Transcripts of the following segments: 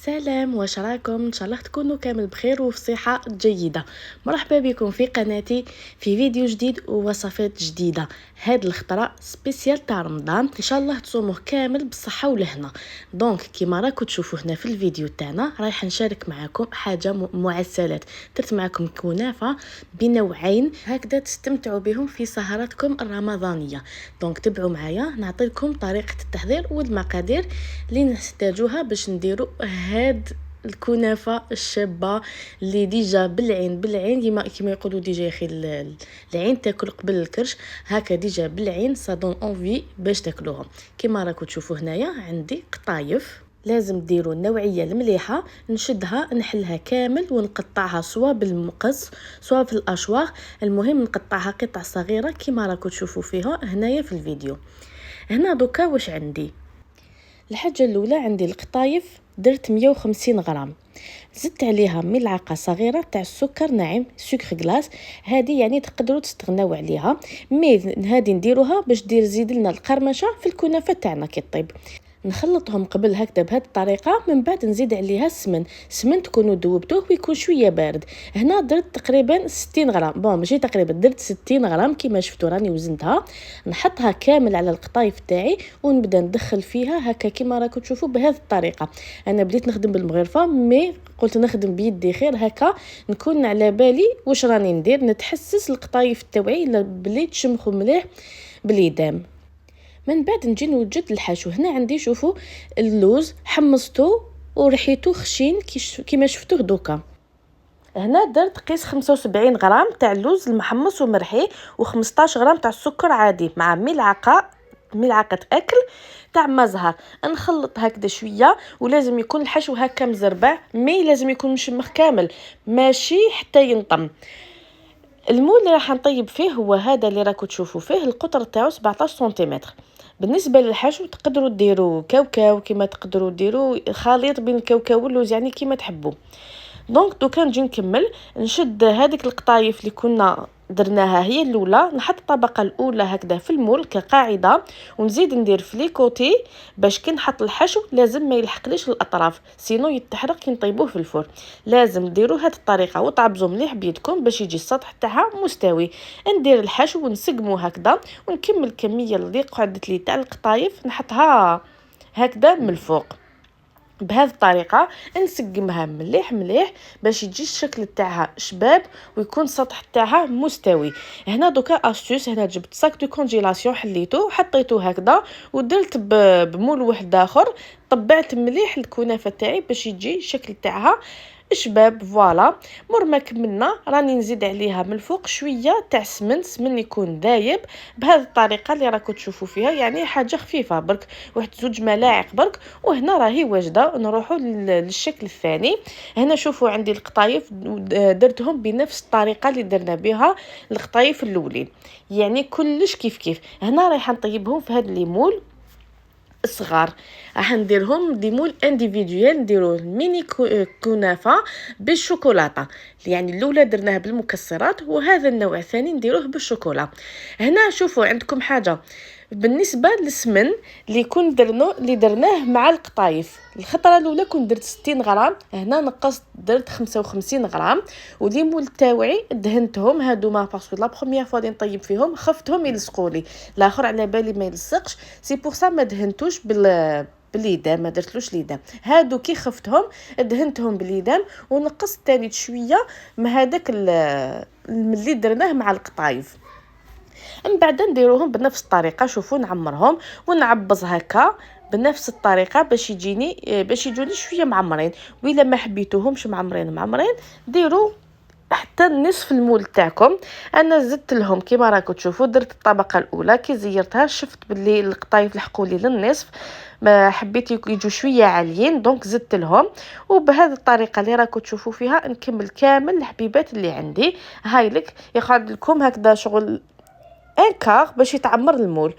سلام، واش راكم؟ ان شاء الله تكونوا كامل بخير وفي صحه جيده. مرحبا بكم في قناتي في فيديو جديد ووصفات جديده. هاد الخطره سبيسيال تاع رمضان، ان شاء الله تصوموه كامل بالصحه والهنا. دونك كيما راكم تشوفوا هنا في الفيديو تاعنا رايح نشارك معكم حاجه معسلات. درت معكم كنافه بنوعين هكذا تستمتعوا بهم في سهراتكم الرمضانيه. دونك تبعوا معايا، نعطيكم طريقه التحضير والمقادير اللي نحتاجوها باش نديروا هاد الكنافه الشابه اللي ديجا بالعين كيما يقولوا ديجا يخي العين تاكل قبل الكرش. هكا ديجا بالعين صادون اونفي باش تاكلوهم. كيما راكم تشوفوا هنايا عندي قطايف، لازم ديروا النوعيه المليحه. نشدها نحلها كامل ونقطعها سواء بالمقص سواء في الاشواخ. المهم نقطعها قطع صغيره كيما راكم تشوفوا فيها هنايا في الفيديو. هنا دوكا واش عندي؟ الحاجه الاولى عندي القطايف، درت 150 غرام، زدت عليها ملعقه صغيره تاع السكر ناعم سكر غلاس. هذه يعني تقدروا تستغناو عليها، مي هذه نديروها باش دير زيد لنا القرمشه في الكنافه تاعنا كي طيب. نخلطهم قبل هكذا بهذه الطريقه، من بعد نزيد عليها السمن تكونوا ذوبتوه ويكون شويه بارد. هنا درت تقريبا 60 غرام، ماشي تقريبا، درت 60 غرام كيما شفتوا راني وزنتها. نحطها كامل على القطايف تاعي ونبدا ندخل فيها هكا كيما راكم تشوفوا بهذه الطريقه. انا بديت نخدم بالمغرفه، مي قلت نخدم بيدي خير هكا نكون على بالي واش راني ندير، نتحسس القطايف تاوعي بلي تشمخوا مليح باليدام. من بعد نجي نوجد الحشو. هنا عندي شوفوا اللوز حمصته وريحته خشين كيما شفتوه دوكا. هنا درت قيس 75 غرام تاع اللوز المحمص ومرحي و15 غرام تاع السكر عادي مع ملعقه اكل تاع مزهر. نخلط هكذا شويه، ولازم يكون الحشو هكا مزربع، مي لازم يكون مشمخ كامل ماشي حتى ينطم. المول اللي راح نطيب فيه هو هذا اللي راكم تشوفوا فيه، القطر تاعو 17 سنتيمتر. بالنسبه للحشو تقدروا ديروا كاوكاو، كيما تقدروا ديروا خليط بين الكاوكاو واللوز، يعني كيما تحبوا. دونك دوكا نجي نكمل. نشد هذيك القطايف اللي كنا درناها هي الاولى، نحط الطبقه الاولى هكذا في المول كقاعده، ونزيد ندير في لي كوتي باش كي نحط الحشو لازم ما يلحقليش الاطراف، سينو يتحرق كي نطيبوه في الفرن. لازم ديروا هذه الطريقه وطعبزوا مليح بيدكم باش يجي السطح تاعها مستوي. ندير الحشو ونسقمو هكذا، ونكمل الكميه اللي قعدت لي تاع القطايف نحطها هكذا من الفوق بهذه الطريقه. نسقمها مليح باش يجي الشكل تاعها شباب ويكون السطح تاعها مستوي. هنا دوكا استوس، هنا جبت ساك دو كونجيلاسيون حليته حطيته هكذا ودرت بمول واحد اخر، طبعت مليح الكنافه تاعي باش يجي الشكل تاعها شباب. فوالا مور ما كملنا راني نزيد عليها من الفوق شويه تاع سمن يكون دايب بهذه الطريقه اللي راكم تشوفوا فيها، يعني حاجه خفيفه برك، واحد 2 ملاعق برك وهنا راهي واجده. نروحوا للشكل الثاني. هنا شوفوا عندي القطايف درتهم بنفس الطريقه اللي درنا بها القطايف الاولين، يعني كلش كيف. هنا رايحه نطيبهم في هذا الليمول الصغار، راح نديرهم ديمول انديفيديوال. نديروا الميني كنافه بالشوكولاته، يعني الاولى درناها بالمكسرات وهذا النوع الثاني نديروه بالشوكولا. هنا شوفوا عندكم حاجه بالنسبه للسمن اللي درناه مع القطايف. الخطره الاولى كنت درت 60 غرام، هنا نقصت درت 55 غرام. وليمول تاوعي دهنتهم هادوما باسكو لا بروميير فوا نطيب فيهم خفتهم يلصقوا لي، الاخر على بالي ما يلصقش، سي بور سا ما دهنتوش باليدام، ما درتلوش اليدام. هادو كي خفتهم دهنتهم باليدام ونقصت ثاني شويه من هذاك اللي درناه مع القطايف. من بعد نديروهم بنفس الطريقه. شوفوا نعمرهم ونعبز هكا بنفس الطريقه باش يجوني شويه معمرين. وإلا ما حبيتوهمش معمرين ديروا حتى نصف المول تاعكم. انا زدت لهم كيما راكم تشوفوا، درت الطبقه الاولى كي زيرتها شفت باللي القطايف لحقوا لي للنصف، ما حبيت يجوا شويه عاليين دونك زدت لهم. وبهذه الطريقه اللي راكم تشوفوا فيها نكمل كامل الحبيبات اللي عندي. هاي لك يقعد لكم هكذا شغل انكار باش يتعمر المول.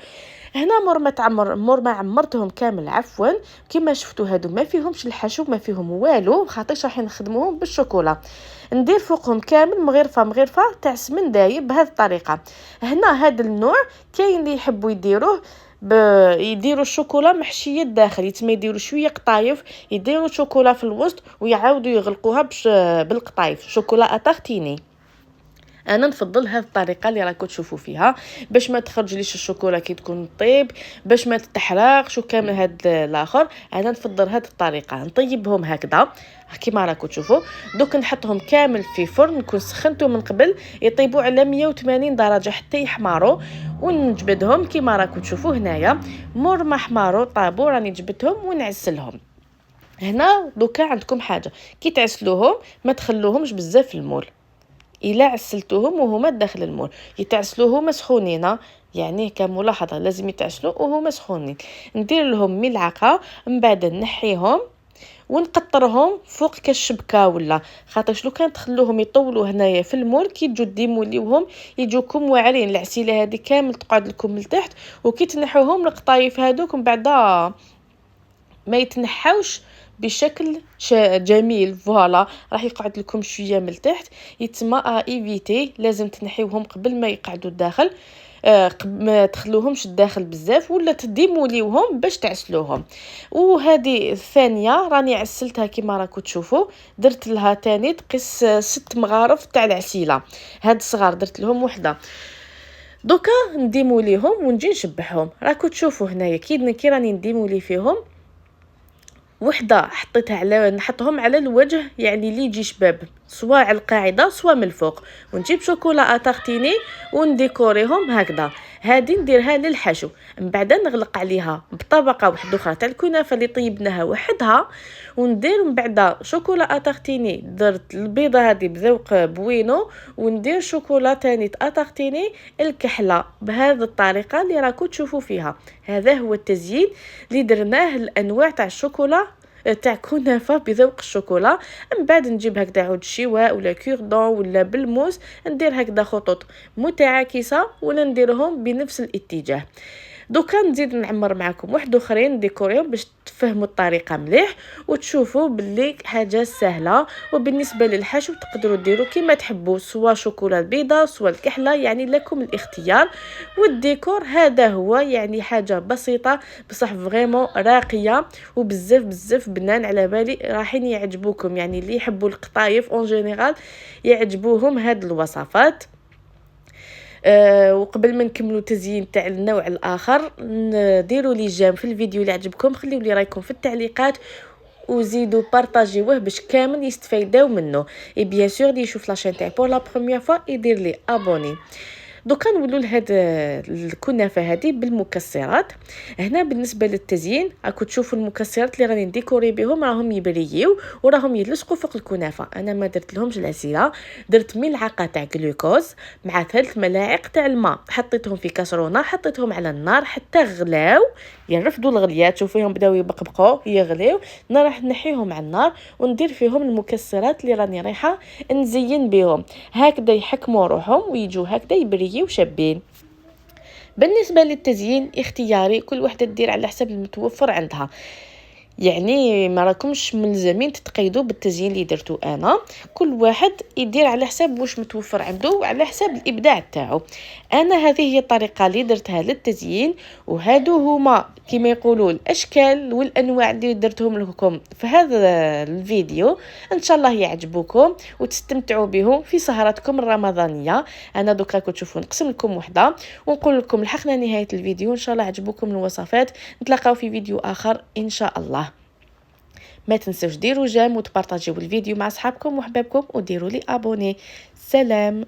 هنا مور ما عمرتهم كامل عفوا كما شفتوا هادو ما فيهمش الحشو ما فيهم والو، خاطرش راح نخدموهم بالشوكولا. ندير فوقهم كامل مغرفه تاع سمن دايب بهذه الطريقه. هنا هذا النوع كاين اللي يحبوا يديروه يديروا الشوكولا محشيه الداخل، يتما يديروا شويه قطايف، يديروا شوكولا في الوسط ويعاودوا يغلقوها بالقطايف، شوكولا اتارتيني. انا نفضل هذه الطريقه اللي راكم تشوفوا فيها باش ما تخرجليش الشوكولا كي تكون طيب، باش ما تتحرقش وكامل هاد الاخر. انا نفضل هذه الطريقه، نطيبهم هكذا كيما راكم تشوفوا. دوك نحطهم كامل في فرن نكون سخنته من قبل، يطيبوا على 180 درجه حتى يحمروا، ونجبدهم كيما راكم تشوفوا هنايا. مور ما حماروا طابوا راني جبدتهم ونعسلهم. هنا دوكا عندكم حاجه، كي تعسلوهم ما تخلوهمش بزاف في المول، الا عسلتوهم وهما داخل المول يتعسلوا هما سخونين، يعني كملاحظه لازم يتعسلوا وهما سخونين. ندير لهم ملعقه من بعد نحيهم ونقطرهم فوق كالشبكه، ولا خاطرش لو كان تخلوهم يطولوا هنايا في المول كي تجو ديموليوهم يجوكم واعرين، العسيله هذه كامل تقعد لكم من تحت، وكي تنحوهم القطايف هذوك من بعد ما يتنحوش بشكل جميل. فوالا راح يقعد لكم شويه من التحت، يتما ايفيتي لازم تنحيوهم قبل ما يقعدوا الداخل، ما تخلوهمش الداخل بزاف ولا تديموليوهم باش تعسلوهم. وهذه الثانيه راني عسلتها كيما راكم تشوفوا، درت لها تاني تقيس 6 مغارف تاع العسيله، هاد الصغار درت لهم وحده. دوكا نديموليهم ونجي نشبحهم، راكم تشوفوا هنايا كي راني نديمولي فيهم وحده حطيتها على نحطهم على الوجه، يعني اللي يجي شباب سواء على القاعده سواء من الفوق، ونجيب شوكولا اتارتيني ونديكوريهم هكذا. هذه نديرها للحشو، من بعد نغلق عليها بطبقه واحده اخرى تاع الكنافه اللي طيبناها وحدها، وندير من بعد شوكولا اتارتيني. درت البيضه هذه بذوق بوينو، وندير شوكولا تاني اتارتيني الكحله بهذه الطريقه اللي راكم تشوفوا فيها. هذا هو التزيين اللي درناه الانواع تاع الشوكولا تاع كنافه بذوق الشوكولا. من بعد نجيب هكذا عود الشواء ولا كوردون ولا بالموس، ندير هكذا خطوط متعاكسه ولا نديرهم بنفس الاتجاه. دوكا نزيد نعمر معكم واحد اخرين ديكوريهم باش تفهموا الطريقه مليح وتشوفوا باللي حاجه سهله. وبالنسبه للحشو تقدروا ديروا كيما تحبوا، سواء شوكولا البيضاء سواء الكحله، يعني لكم الاختيار. والديكور هذا هو، يعني حاجه بسيطه بصح فريمون راقيه وبزاف بزاف بنان. على بالي راحين يعجبوكم، يعني اللي يحبوا القطايف اون جينيرال يعجبوهم هاد الوصفات. وقبل ما نكملوا تزيين تاع النوع الاخر، ديروا لي جيم في الفيديو اللي عجبكم، خليوا لي رايكم في التعليقات وزيدوا بارطاجيوه باش كامل يستفيدوا منه. اي بيان سور اللي يشوف لاشين تاعي بور لا بروميير فوا يدير لي ابوني. دوكا نولوا لهاد الكنافه هذه بالمكسرات. هنا بالنسبه للتزيين راكم تشوفوا المكسرات اللي راني نديكوري بهم راهم يبرييو وراهم يلصقوا فوق الكنافه. انا ما درت لهمش العسيله، درت ملعقه تاع جلوكوز مع 3 ملاعق تاع الماء، حطيتهم في كاسرونه، حطيتهم على النار حتى غلاو، يرفدوا الغليات، شوفيهم بداو يبقبقوا يغليو. راح نحيهم على النار وندير فيهم المكسرات اللي راني رايحه نزين بهم، هكذا يحكموا روحهم ويجوا هكذا يبريوا شابين. بالنسبه للتزيين اختياري، كل وحده تدير على حسب المتوفر عندها، يعني ما راكمش ملزمين تتقيدوا بالتزيين اللي درتو انا، كل واحد يدير على حساب واش متوفر عنده وعلى حساب الابداع تاعو. انا هذه هي الطريقه اللي درتها للتزيين، وهادو هما كما يقولوا الاشكال والانواع اللي درتهم لكم في هذا الفيديو. ان شاء الله يعجبوكم وتستمتعوا بهم في سهرتكم الرمضانيه. انا دوكا راكم تشوفوا نقسم لكم وحده ونقول لكم لحقنا نهايه الفيديو. ان شاء الله عجبوكم الوصفات، نتلاقاو في فيديو اخر ان شاء الله. ما تنسوش ديروا جيم وتبارطاجيو الفيديو مع اصحابكم وحبابكم وديروا لي ابوني. سلام.